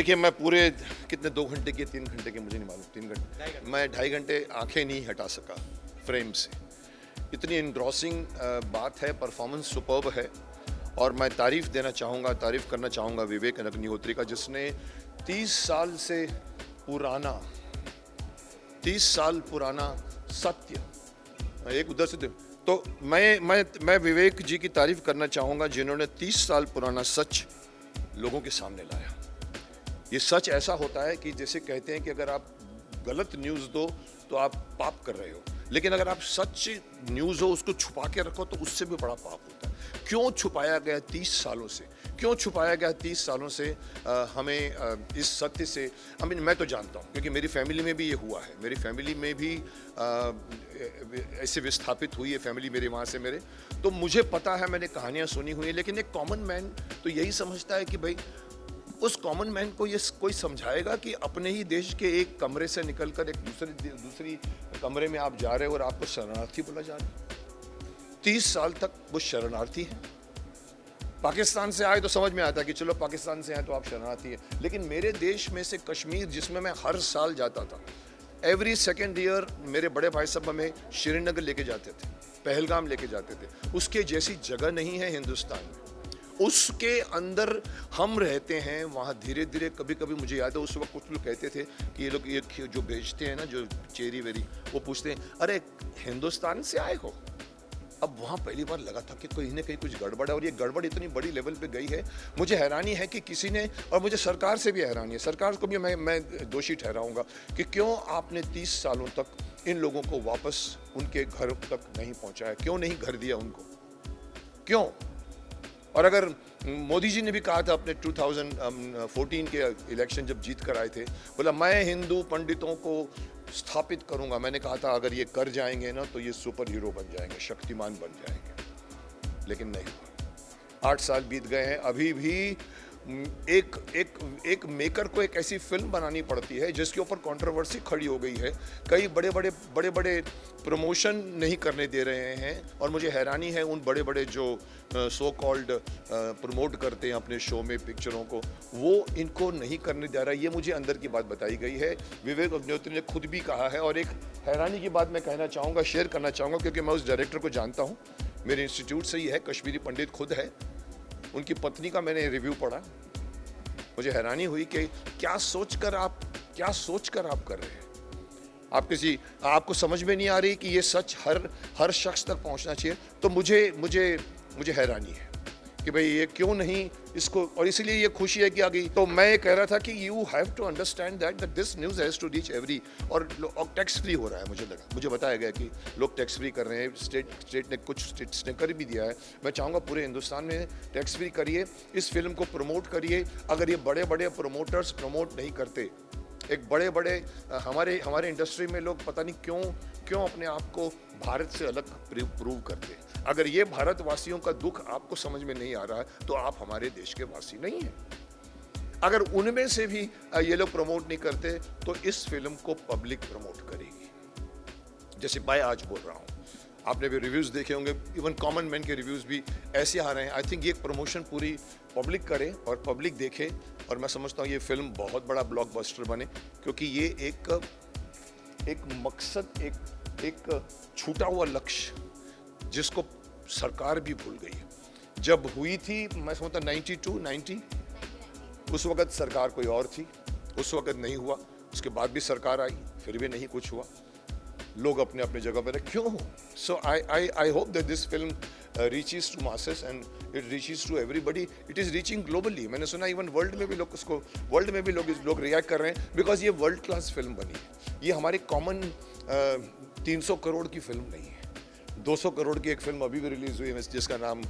देखिए मैं पूरे कितने 2 घंटे के 3 घंटे के मुझे नहीं मालूम 3 घंटे मैं 2.5 घंटे आंखें नहीं हटा सका फ्रेम से। इतनी इंड्रॉसिंग बात है, परफॉर्मेंस सुपर्ब है और मैं तारीफ़ करना चाहूँगा विवेक अग्निहोत्री का, जिसने 30 साल पुराना सत्य एक उधर से तो मैं विवेक जी की तारीफ़ करना चाहूँगा जिन्होंने 30 साल पुराना सच लोगों के सामने लाया। ये सच ऐसा होता है कि जैसे कहते हैं कि अगर आप गलत न्यूज़ दो तो आप पाप कर रहे हो, लेकिन अगर आप सच न्यूज़ हो उसको छुपा के रखो तो उससे भी बड़ा पाप होता है। क्यों छुपाया गया 30 सालों से, क्यों छुपाया गया 30 सालों से हमें इस सत्य से? मैं तो जानता हूँ क्योंकि मेरी फैमिली में भी ये हुआ है, मेरी फैमिली में भी ऐसे विस्थापित हुई है फैमिली मेरे वहाँ से मेरे, तो मुझे पता है, मैंने कहानियाँ सुनी हुई हैं। लेकिन एक कॉमन मैन तो यही समझता है कि भाई उस कॉमन मैन को ये कोई समझाएगा कि अपने ही देश के एक कमरे से निकलकर एक दूसरी कमरे में आप जा रहे हो और आपको शरणार्थी बोला जा रहा है। 30 साल तक वो शरणार्थी है। पाकिस्तान से आए तो समझ में आता कि चलो पाकिस्तान से आए तो आप शरणार्थी हैं, लेकिन मेरे देश में से कश्मीर, जिसमें मैं हर साल जाता था, एवरी सेकेंड ईयर मेरे बड़े भाई साहब हमें श्रीनगर लेके जाते थे, पहलगाम लेके जाते थे। उसके जैसी जगह नहीं है हिंदुस्तान में, उसके अंदर हम रहते हैं। वहाँ धीरे धीरे कभी कभी मुझे याद है उस वक्त कुछ लोग कहते थे कि ये लोग ये जो बेचते हैं ना, जो चेरी वेरी, वो पूछते हैं अरे हिंदुस्तान से आए हो? अब वहाँ पहली बार लगा था कि कहीं ना कहीं कुछ गड़बड़ है, और ये गड़बड़ इतनी बड़ी लेवल पे गई है। मुझे हैरानी है कि किसी ने, और मुझे सरकार से भी हैरानी है, सरकार को भी मैं दोषी ठहराऊंगा कि क्यों आपने 30 सालों तक इन लोगों को वापस उनके घर तक नहीं पहुँचाया, क्यों नहीं घर दिया उनको, क्यों? और अगर मोदी जी ने भी कहा था अपने 2014 के इलेक्शन जब जीत कर आए थे, बोला मैं हिंदू पंडितों को स्थापित करूंगा। मैंने कहा था अगर ये कर जाएंगे ना तो ये सुपर हीरो बन जाएंगे, शक्तिमान बन जाएंगे, लेकिन नहीं हुआ। 8 साल बीत गए हैं, अभी भी एक मेकर को एक ऐसी फिल्म बनानी पड़ती है जिसके ऊपर कंट्रोवर्सी खड़ी हो गई है। कई बड़े बड़े प्रमोशन नहीं करने दे रहे हैं, और मुझे हैरानी है उन बड़े बड़े जो सो कॉल्ड प्रमोट करते हैं अपने शो में पिक्चरों को, वो इनको नहीं करने दे रहा है। ये मुझे अंदर की बात बताई गई है, विवेक अग्निहोत्री ने खुद भी कहा है। और एक हैरानी की बात मैं कहना चाहूँगा, शेयर करना चाहूँगा, क्योंकि मैं उस डायरेक्टर को जानता हूँ, मेरे इंस्टीट्यूट से ही है, कश्मीरी पंडित खुद है। उनकी पत्नी का मैंने रिव्यू पढ़ा, मुझे हैरानी हुई कि क्या सोचकर आप कर रहे हैं। आपको समझ में नहीं आ रही कि ये सच हर शख्स तक पहुंचना चाहिए। तो मुझे हैरानी है कि भाई ये क्यों नहीं इसको, और इसीलिए ये खुशी है कि आ गई। तो मैं ये कह रहा था कि you have to understand that this news has to reach every, और टैक्स फ्री हो रहा है। मुझे बताया गया कि लोग टैक्स फ्री कर रहे हैं, स्टेट ने कुछ स्टेट्स ने कर भी दिया है। मैं चाहूँगा पूरे हिंदुस्तान में टैक्स फ्री करिए, इस फिल्म को प्रमोट करिए। अगर ये बड़े बड़े प्रोमोटर्स प्रमोट नहीं करते, एक बड़े हमारे इंडस्ट्री में लोग पता नहीं क्यों अपने आप को भारत से अलग प्रूव करते हैं। अगर ये भारतवासियों का दुख आपको समझ में नहीं आ रहा है तो आप हमारे देश के वासी नहीं हैं। अगर उनमें से भी ये लोग प्रमोट नहीं करते तो इस फिल्म को पब्लिक प्रमोट करेगी। जैसे मैं आज बोल रहा हूँ, आपने भी रिव्यूज़ देखे होंगे, इवन कॉमन मैन के रिव्यूज़ भी ऐसे आ रहे हैं। आई थिंक ये प्रमोशन पूरी पब्लिक करे और पब्लिक देखे, और मैं समझता हूँ ये फिल्म बहुत बड़ा ब्लॉकबस्टर बने, क्योंकि ये एक मकसद, एक छूटा हुआ लक्ष्य जिसको सरकार भी भूल गई है। जब हुई थी, मैं समझता 90 उस वक्त सरकार कोई और थी, उस वक्त नहीं हुआ। उसके बाद भी सरकार आई, फिर भी नहीं कुछ हुआ। लोग अपने अपने जगह पर क्यों? So I hope that this film reaches to masses and it reaches to everybody. It is reaching globally. मैंने सुना इवन वर्ल्ड में भी लोग रिएक्ट कर रहे हैं, बिकॉज ये वर्ल्ड क्लास फिल्म बनी है। ये हमारी कॉमन 300 करोड़ की फिल्म नहीं है। 200 करोड़ की एक फिल्म अभी भी रिलीज हुई है जिसका नाम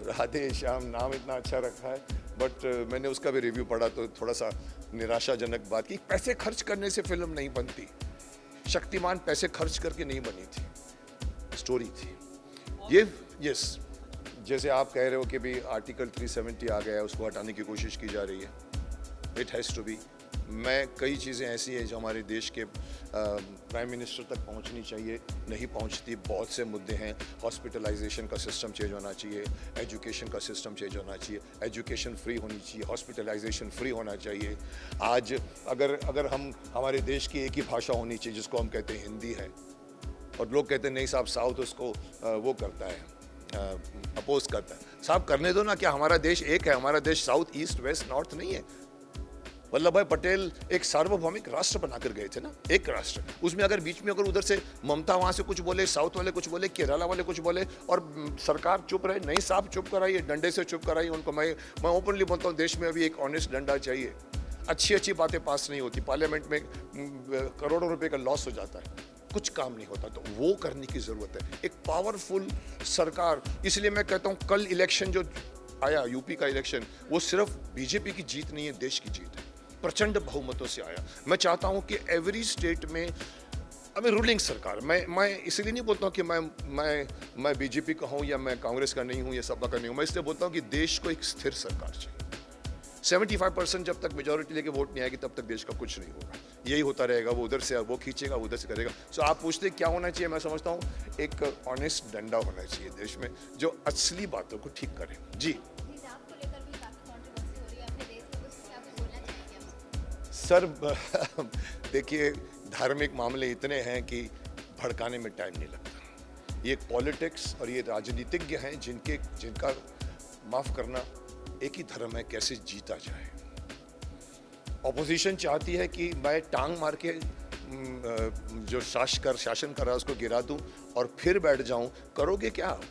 राधे श्याम, नाम इतना अच्छा रखा है, बट मैंने उसका भी रिव्यू पढ़ा तो थोड़ा सा निराशाजनक बात की। पैसे खर्च करने से फिल्म नहीं बनती। शक्तिमान पैसे खर्च करके नहीं बनी थी, स्टोरी थी ये। यस, जैसे आप कह रहे हो कि भी आर्टिकल 370 आ गया है, उसको हटाने की कोशिश की जा रही है। It has to be. मैं कई चीज़ें ऐसी हैं जो हमारे देश के प्राइम मिनिस्टर तक पहुंचनी चाहिए, नहीं पहुंचती। बहुत से मुद्दे हैं, हॉस्पिटलाइजेशन का सिस्टम चेंज होना चाहिए, एजुकेशन का सिस्टम चेंज होना चाहिए, एजुकेशन फ्री होनी चाहिए, हॉस्पिटलाइजेशन फ्री होना चाहिए। आज अगर हम हमारे देश की एक ही भाषा होनी चाहिए जिसको हम कहते हैं हिंदी है, और लोग कहते हैं नहीं साहब साउथ उसको वो करता है, अपोज करता है। साहब करने दो ना, क्या हमारा देश एक है? हमारा देश साउथ ईस्ट वेस्ट नॉर्थ नहीं है। वल्लभ भाई पटेल एक सार्वभौमिक राष्ट्र बनाकर गए थे ना, एक राष्ट्र। उसमें अगर बीच में अगर उधर से ममता वहां से कुछ बोले, साउथ वाले कुछ बोले, केरला वाले कुछ बोले और सरकार चुप रहे, नहीं साहब चुप कराइए, डंडे से चुप कराइए उनको। मैं ओपनली बोलता हूँ, देश में अभी एक ऑनेस्ट डंडा चाहिए। अच्छी बातें पास नहीं होती, पार्लियामेंट में करोड़ों रुपए का लॉस हो जाता है, कुछ काम नहीं होता, तो वो करने की जरूरत है, एक पावरफुल सरकार। इसलिए मैं कहता हूँ कल इलेक्शन जो आया, यूपी का इलेक्शन, वो सिर्फ बीजेपी की जीत नहीं है, देश की जीत है, प्रचंड बहुमतों से आया। मैं चाहता हूं कि एवरी स्टेट में अभी रूलिंग सरकार, मैं इसलिए नहीं बोलता हूं कि मैं बीजेपी का हूं या मैं कांग्रेस का नहीं हूं या सपा का नहीं हूं, मैं इसलिए बोलता हूं कि देश को एक स्थिर सरकार चाहिए। 75% जब तक मेजोरिटी लेके वोट नहीं आएगी तब तक देश का कुछ नहीं होगा, यही होता रहेगा। वो उधर से वो खींचेगा, उधर से करेगा। सो आप पूछते क्या होना चाहिए? मैं समझता हूँ एक ऑनेस्ट डंडा होना चाहिए देश में जो असली बातों को ठीक करे। जी सर, देखिए धार्मिक मामले इतने हैं कि भड़काने में टाइम नहीं लगता। ये पॉलिटिक्स और ये राजनीतिज्ञ हैं जिनका माफ करना एक ही धर्म है, कैसे जीता जाए। ऑपोजिशन चाहती है कि मैं टांग मार के जो शासन कर रहा है उसको गिरा दूं और फिर बैठ जाऊं। करोगे क्या आप?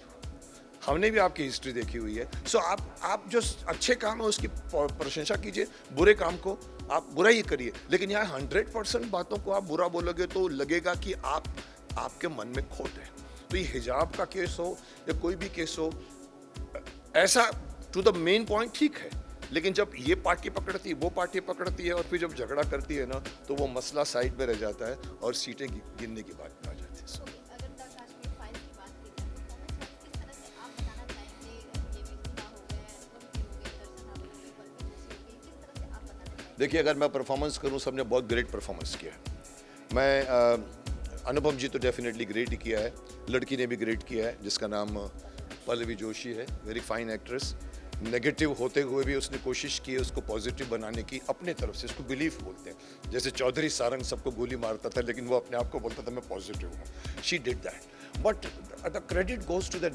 हमने भी आपकी हिस्ट्री देखी हुई है। सो आप जो अच्छे काम है उसकी प्रशंसा कीजिए, बुरे काम को आप बुरा ही करिए, लेकिन यहाँ 100% बातों को आप बुरा बोलोगे तो लगेगा कि आपके मन में खोट है। तो ये हिजाब का केस हो या कोई भी केस हो, ऐसा टू द मेन पॉइंट ठीक है, लेकिन जब ये पार्टी पकड़ती है, वो पार्टी पकड़ती है और फिर जब झगड़ा करती है ना, तो वो मसला साइड में रह जाता है और सीटें गिनने की बात में आ जाती है। देखिए, अगर मैं परफॉर्मेंस करूं, सबने बहुत ग्रेट परफॉर्मेंस किया है। मैं अनुपम जी तो डेफिनेटली ग्रेट ही किया है, लड़की ने भी ग्रेट किया है जिसका नाम पल्लवी जोशी है, वेरी फाइन एक्ट्रेस। नेगेटिव होते हुए भी उसने कोशिश की है उसको पॉजिटिव बनाने की अपने तरफ से, इसको बिलीफ बोलते हैं। जैसे चौधरी सारंग सबको गोली मारता था लेकिन वो अपने आप को बोलता था मैं पॉजिटिव हूँ। She did that, but the credit goes to that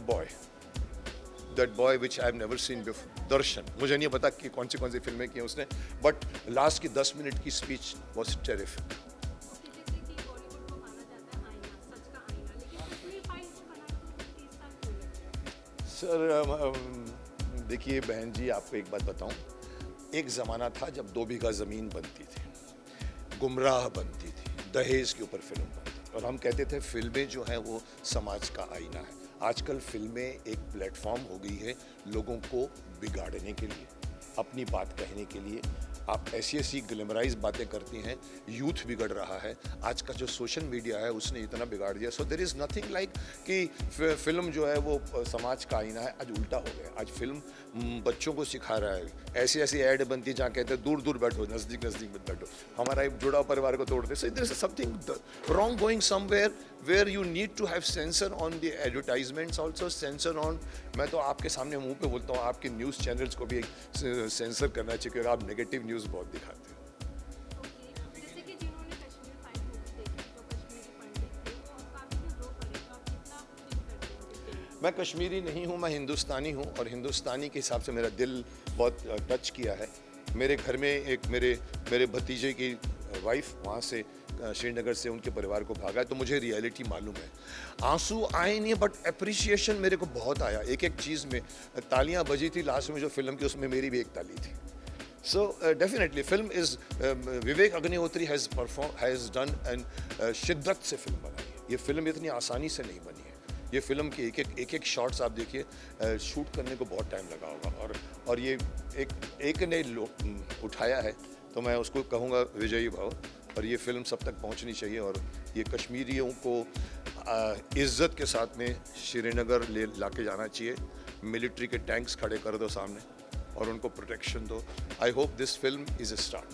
boy which I have never seen before, Darshan. मुझे नहीं पता कि कौन सी फिल्में की हैं उसने, बट लास्ट की 10 मिनट की स्पीच वॉज टेरिफिक। सर देखिए बहन जी, आपको एक बात बताऊं, एक ज़माना था जब 2 बीघा ज़मीन बनती थी, गुमराह बनती थी, दहेज के ऊपर फिल्म बनती थी, और हम कहते थे फिल्में जो हैं वो समाज का आईना है। आजकल फिल्में एक प्लेटफॉर्म हो गई है लोगों को बिगाड़ने के लिए, अपनी बात कहने के लिए। आप ऐसी ग्लैमराइज बातें करती हैं, यूथ बिगड़ रहा है। आज का जो सोशल मीडिया है उसने इतना बिगाड़ दिया। So there is nothing like कि फिल्म जो है वो समाज का आईना है। आज उल्टा हो गया, आज फिल्म बच्चों को सिखा रहा है। ऐसी ऐड बनती है जहाँ कहते हैं दूर दूर बैठो, नज़दीक मत बैठो, हमारा एक जुड़ा परिवार को तोड़ते। So there is something wrong going somewhere where you need to have censor on the advertisements also, censor on. मैं तो आपके सामने मुंह पे बोलता हूँ, आपके न्यूज़ चैनल्स को भी सेंसर करना चाहिए क्योंकि आप नेगेटिव न्यूज़ बहुत दिखाते हैं। मैं कश्मीरी नहीं हूँ, मैं हिंदुस्तानी हूँ, और हिंदुस्तानी के हिसाब से मेरा दिल बहुत टच किया है। मेरे घर में एक मेरे भतीजे की वाइफ वहाँ से श्रीनगर से उनके परिवार को भागा है, तो मुझे रियलिटी मालूम है। आंसू आए नहीं बट अप्रिसिएशन मेरे को बहुत आया। एक चीज़ में तालियां बजी थी लास्ट में जो फिल्म की, उसमें मेरी भी एक ताली थी। So definitely film is Vivek Agnihotri has done and शिद्दत से फिल्म बनाई है। ये फिल्म इतनी आसानी से नहीं बनी है। ये फिल्म के एक शॉट्स आप देखिए, शूट करने को बहुत टाइम लगा होगा, और ये एक ने उठाया है, तो मैं उसको कहूँगा विजयी भाव। और ये फिल्म सब तक पहुंचनी चाहिए, और ये कश्मीरियों को इज़्ज़त के साथ में श्रीनगर लाके जाना चाहिए। मिलिट्री के टैंक्स खड़े कर दो सामने और उनको प्रोटेक्शन दो। I hope this film is a start.